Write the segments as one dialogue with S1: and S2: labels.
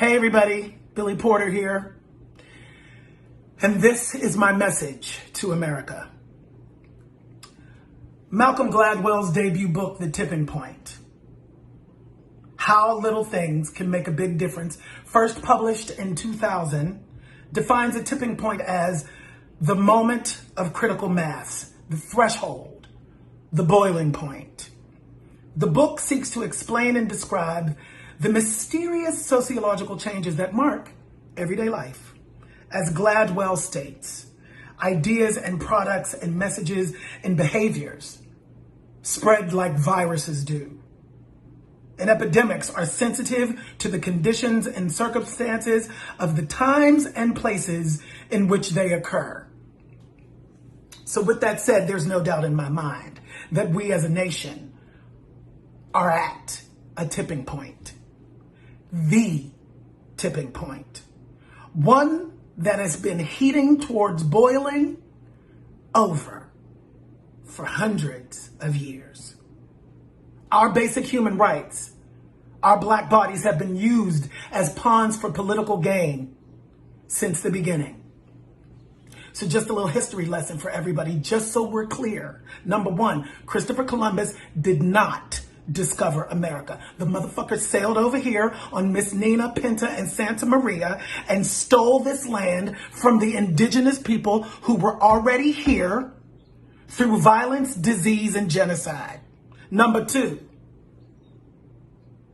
S1: Hey everybody, Billy Porter here. And this is my message to America. Malcolm Gladwell's debut book, The Tipping Point. How Little Things Can Make a Big Difference, first published in 2000, defines a tipping point as the moment of critical mass, the threshold, the boiling point. The book seeks to explain and describe the mysterious sociological changes that mark everyday life. As Gladwell states, ideas and products and messages and behaviors spread like viruses do. And epidemics are sensitive to the conditions and circumstances of the times and places in which they occur. So with that said, there's no doubt in my mind that we as a nation are at a tipping point. The tipping point. One that has been heating towards boiling over for hundreds of years. Our basic human rights, our black bodies have been used as pawns for political gain since the beginning. So just a little history lesson for everybody, just so we're clear. Number one, Christopher Columbus did not discover America. The motherfucker sailed over here on Miss Nina, Pinta, and Santa Maria and stole this land from the indigenous people who were already here through violence, disease, and genocide. Number two,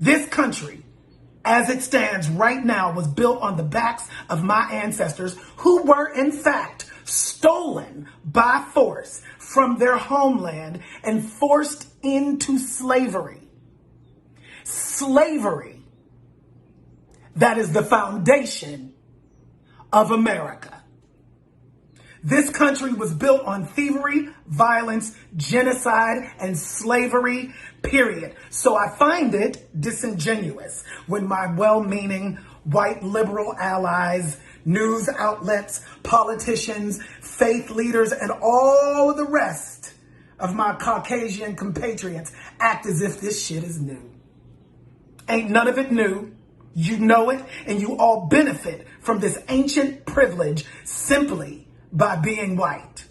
S1: this country, as it stands right now, was built on the backs of my ancestors who were, in fact, stolen by force from their homeland and forced into slavery. Slavery, that is the foundation of America. This country was built on thievery, violence, genocide, and slavery, period. So I find it disingenuous when my well-meaning white liberal allies, news outlets, politicians, faith leaders, and all of the rest of my Caucasian compatriots act as if this shit is new. Ain't none of it new. You know it, and you all benefit from this ancient privilege simply by being white.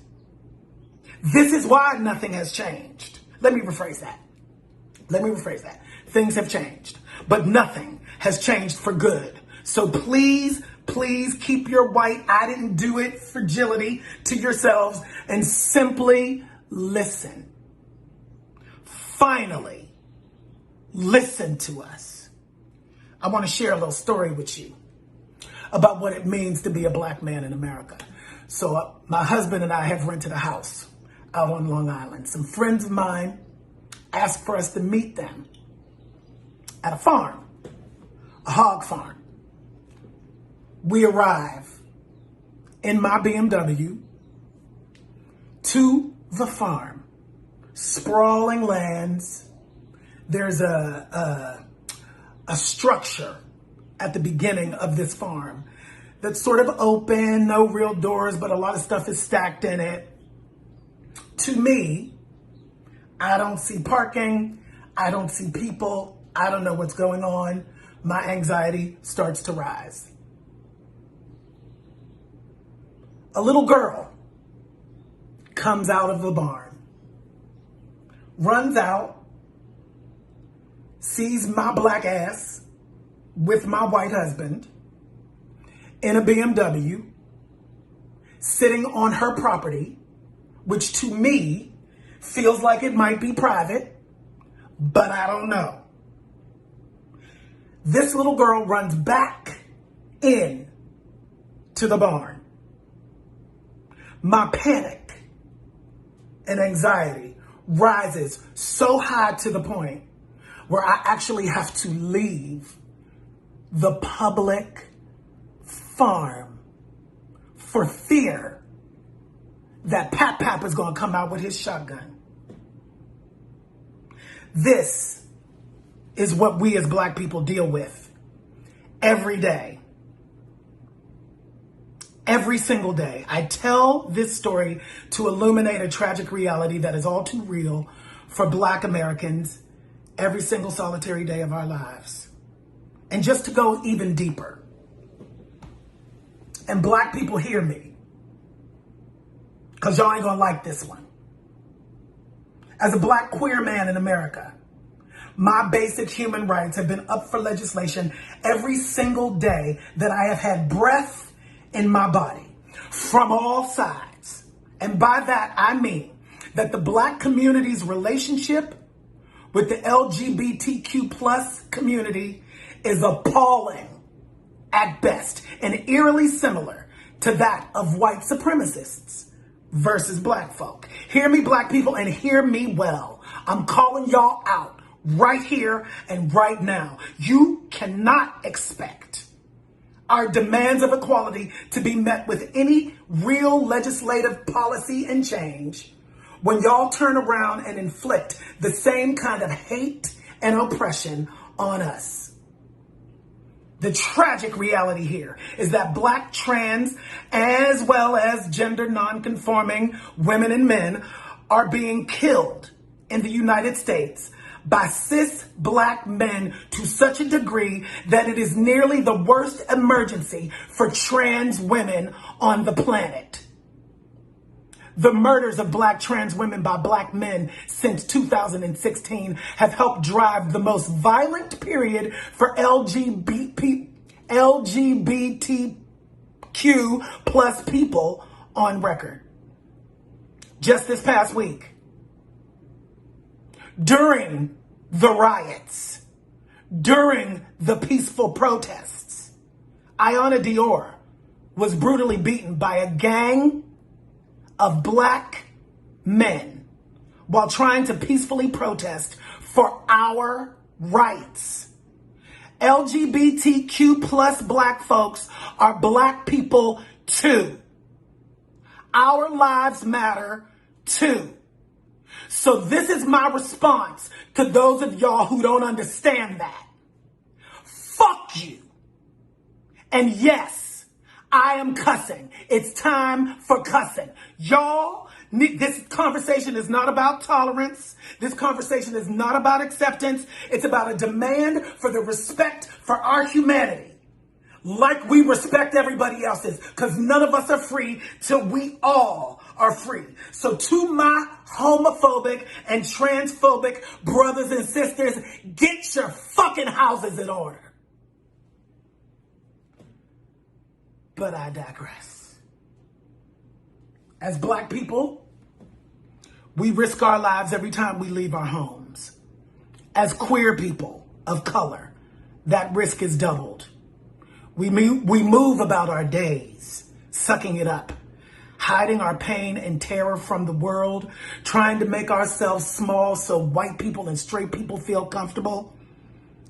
S1: This is why nothing has changed. Let me rephrase that. Things have changed, but nothing has changed for good. So please keep your white I didn't do it fragility to yourselves and simply listen. Finally, listen to us. I want to share a little story with you about what it means to be a black man in America. So my husband and I have rented a house out on Long Island. Some friends of mine asked for us to meet them at a farm, a hog farm. We arrive in my BMW to the farm, sprawling lands. There's a structure at the beginning of this farm that's sort of open, no real doors, but a lot of stuff is stacked in it. To me, I don't see parking. I don't see people. I don't know what's going on. My anxiety starts to rise. A little girl comes out of the barn, runs out, sees my black ass with my white husband in a BMW, sitting on her property, which to me feels like it might be private, but I don't know. This little girl runs back in to the barn. My panic and anxiety rises so high to the point where I actually have to leave the public farm for fear that Pap is going to come out with his shotgun. This is what we as black people deal with every day. Every single day. I tell this story to illuminate a tragic reality that is all too real for black Americans every single solitary day of our lives. And just to go even deeper, and black people hear me, because y'all ain't gonna like this one. As a black queer man in America, my basic human rights have been up for legislation every single day that I have had breath in my body, from all sides. And by that, I mean that the black community's relationship with the LGBTQ plus community is appalling at best and eerily similar to that of white supremacists versus black folk. Hear me, black people, and hear me well. I'm calling y'all out right here and right now. You cannot expect our demands of equality to be met with any real legislative policy and change when y'all turn around and inflict the same kind of hate and oppression on us. The tragic reality here is that black, trans, as well as gender non-conforming women and men are being killed in the United States by cis black men to such a degree that it is nearly the worst emergency for trans women on the planet. The murders of black trans women by black men since 2016 have helped drive the most violent period for LGBTQ plus people on record. Just this past week, during the riots, during the peaceful protests, Ayanna Dior was brutally beaten by a gang of black men while trying to peacefully protest for our rights. LGBTQ plus black folks are black people too. Our lives matter too. So this is my response to those of y'all who don't understand that. Fuck you. And yes, I am cussing. It's time for cussing. Y'all, this conversation is not about tolerance. This conversation is not about acceptance. It's about a demand for the respect for our humanity. Like we respect everybody else's, because none of us are free till we all are free. So to my homophobic and transphobic brothers and sisters, get your fucking houses in order. But I digress. As black people, we risk our lives every time we leave our homes. As queer people of color, that risk is doubled. We move about our days, sucking it up, hiding our pain and terror from the world, trying to make ourselves small so white people and straight people feel comfortable.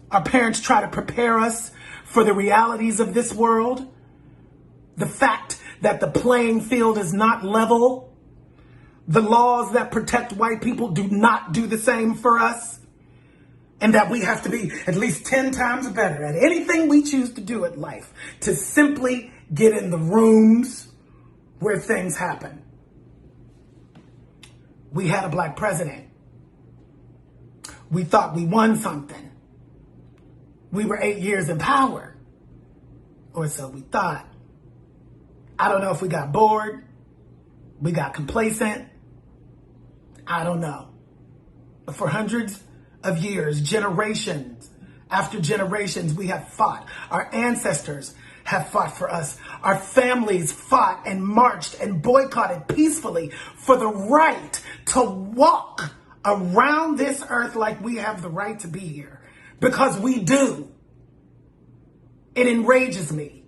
S1: Our parents try to prepare us for the realities of this world. The fact that the playing field is not level. The laws that protect white people do not do the same for us. And that we have to be at least 10 times better at anything we choose to do in life to simply get in the rooms where things happen. We had a black president. We thought we won something. We were 8 years in power. Or so we thought. I don't know if we got bored. We got complacent. I don't know. But for hundreds of years, generations after generations, we have fought. Our ancestors have fought for us. Our families fought and marched and boycotted peacefully for the right to walk around this earth like we have the right to be here. Because we do. It enrages me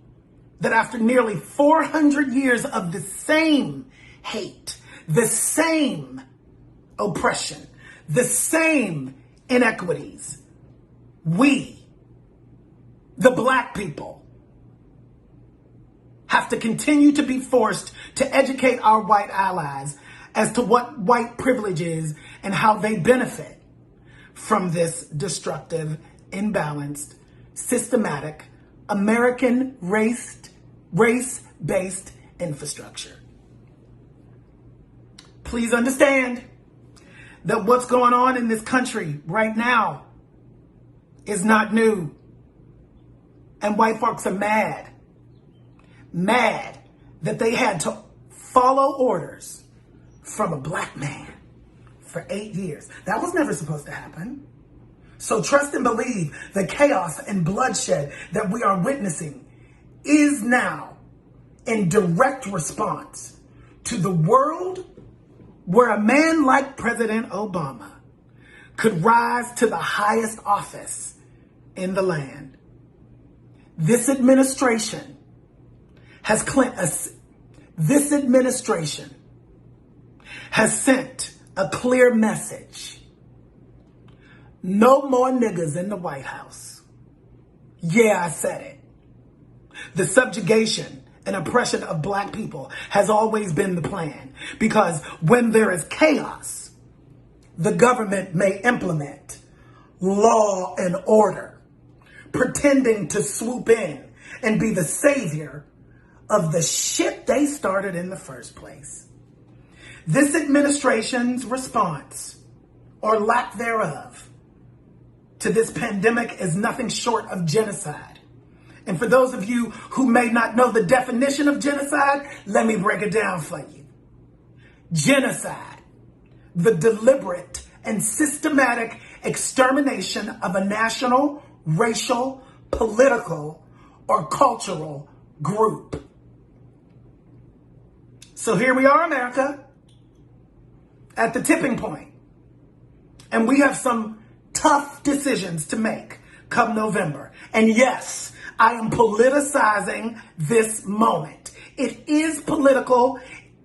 S1: that after nearly 400 years of the same hate, the same oppression, the same inequities, we, the black people, have to continue to be forced to educate our white allies as to what white privilege is and how they benefit from this destructive, imbalanced, systematic, American race-based infrastructure. Please understand that what's going on in this country right now is not new. And white folks are mad. Mad that they had to follow orders from a black man for 8 years. That was never supposed to happen. So trust and believe the chaos and bloodshed that we are witnessing is now in direct response to the world where a man like President Obama could rise to the highest office in the land. This administration has sent a clear message. No more niggas in the White House. Yeah, I said it. The subjugation and oppression of black people has always been the plan, because when there is chaos, the government may implement law and order, pretending to swoop in and be the savior of the shit they started in the first place. This administration's response, or lack thereof, to this pandemic is nothing short of genocide. And for those of you who may not know the definition of genocide, let me break it down for you. Genocide, the deliberate and systematic extermination of a national, racial, political, or cultural group. So here we are, America, at the tipping point. And we have some tough decisions to make come November. And yes, I am politicizing this moment. It is political.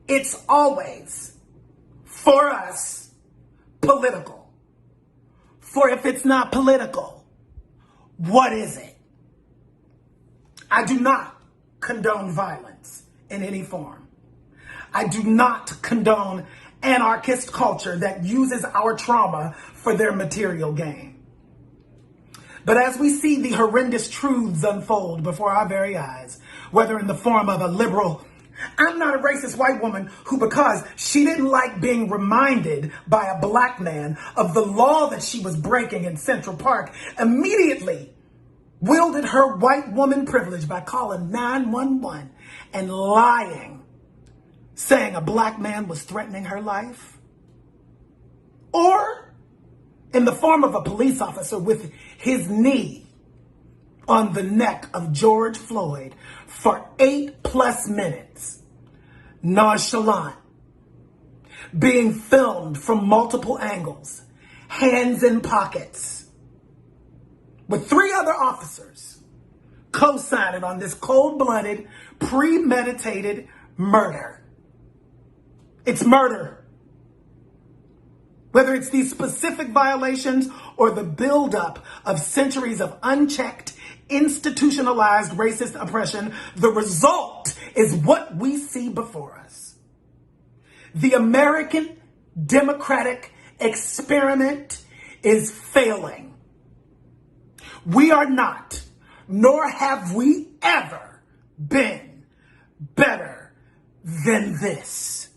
S1: It's always, for us, political. For if it's not political, what is it? I do not condone violence in any form. I do not condone anarchist culture that uses our trauma for their material gain. But as we see the horrendous truths unfold before our very eyes, whether in the form of a liberal, I'm not a racist white woman who, because she didn't like being reminded by a black man of the law that she was breaking in Central Park, immediately wielded her white woman privilege by calling 911 and lying, saying a black man was threatening her life. Or in the form of a police officer with his knee on the neck of George Floyd for 8+ minutes, nonchalant, being filmed from multiple angles, hands in pockets, with 3 other officers co-signing on this cold-blooded, premeditated murder. It's murder. Whether it's these specific violations or the buildup of centuries of unchecked, institutionalized racist oppression, the result is what we see before us. The American democratic experiment is failing. We are not, nor have we ever been, better than this.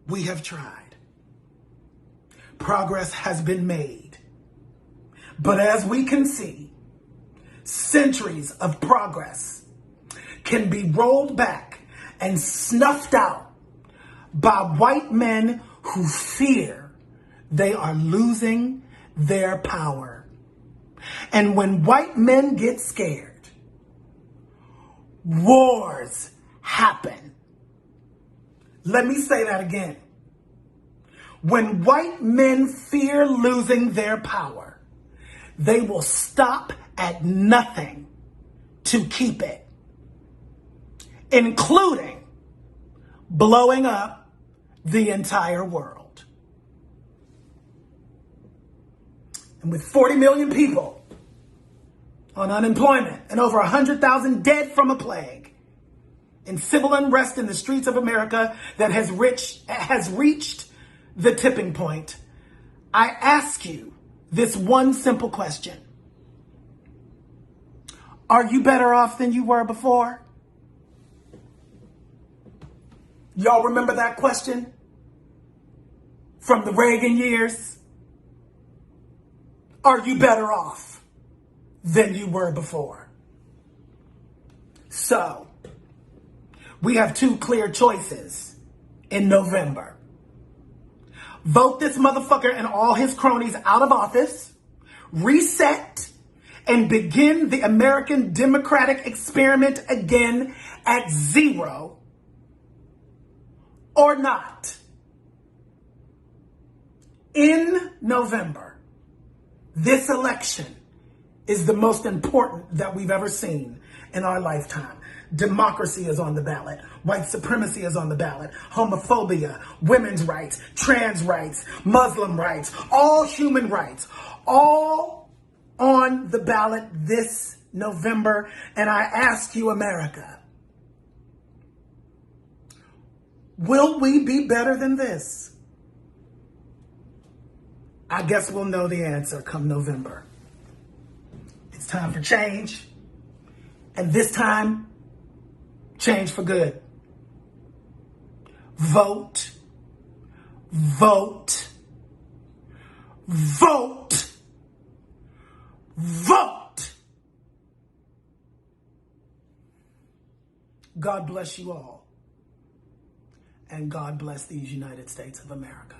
S1: We have tried. Progress has been made. But as we can see, centuries of progress can be rolled back and snuffed out by white men who fear they are losing their power. And when white men get scared, wars happen. Let me say that again. When white men fear losing their power, they will stop at nothing to keep it, including blowing up the entire world. And with 40 million people on unemployment and over 100,000 dead from a plague, and civil unrest in the streets of America that has reached the tipping point, I ask you this one simple question. Are you better off than you were before? Y'all remember that question from the Reagan years? Are you better off than you were before. So, we have two clear choices in November. Vote this motherfucker and all his cronies out of office, reset, and begin the American democratic experiment again at zero, or not. In November, this election is the most important that we've ever seen in our lifetime. Democracy is on the ballot. White supremacy is on the ballot. Homophobia, women's rights, trans rights, Muslim rights, all human rights, all on the ballot this November. And I ask you, America, will we be better than this? I guess we'll know the answer come November. It's time for change. And this time, change for good. Vote, vote, vote, vote. God bless you all. And God bless these United States of America.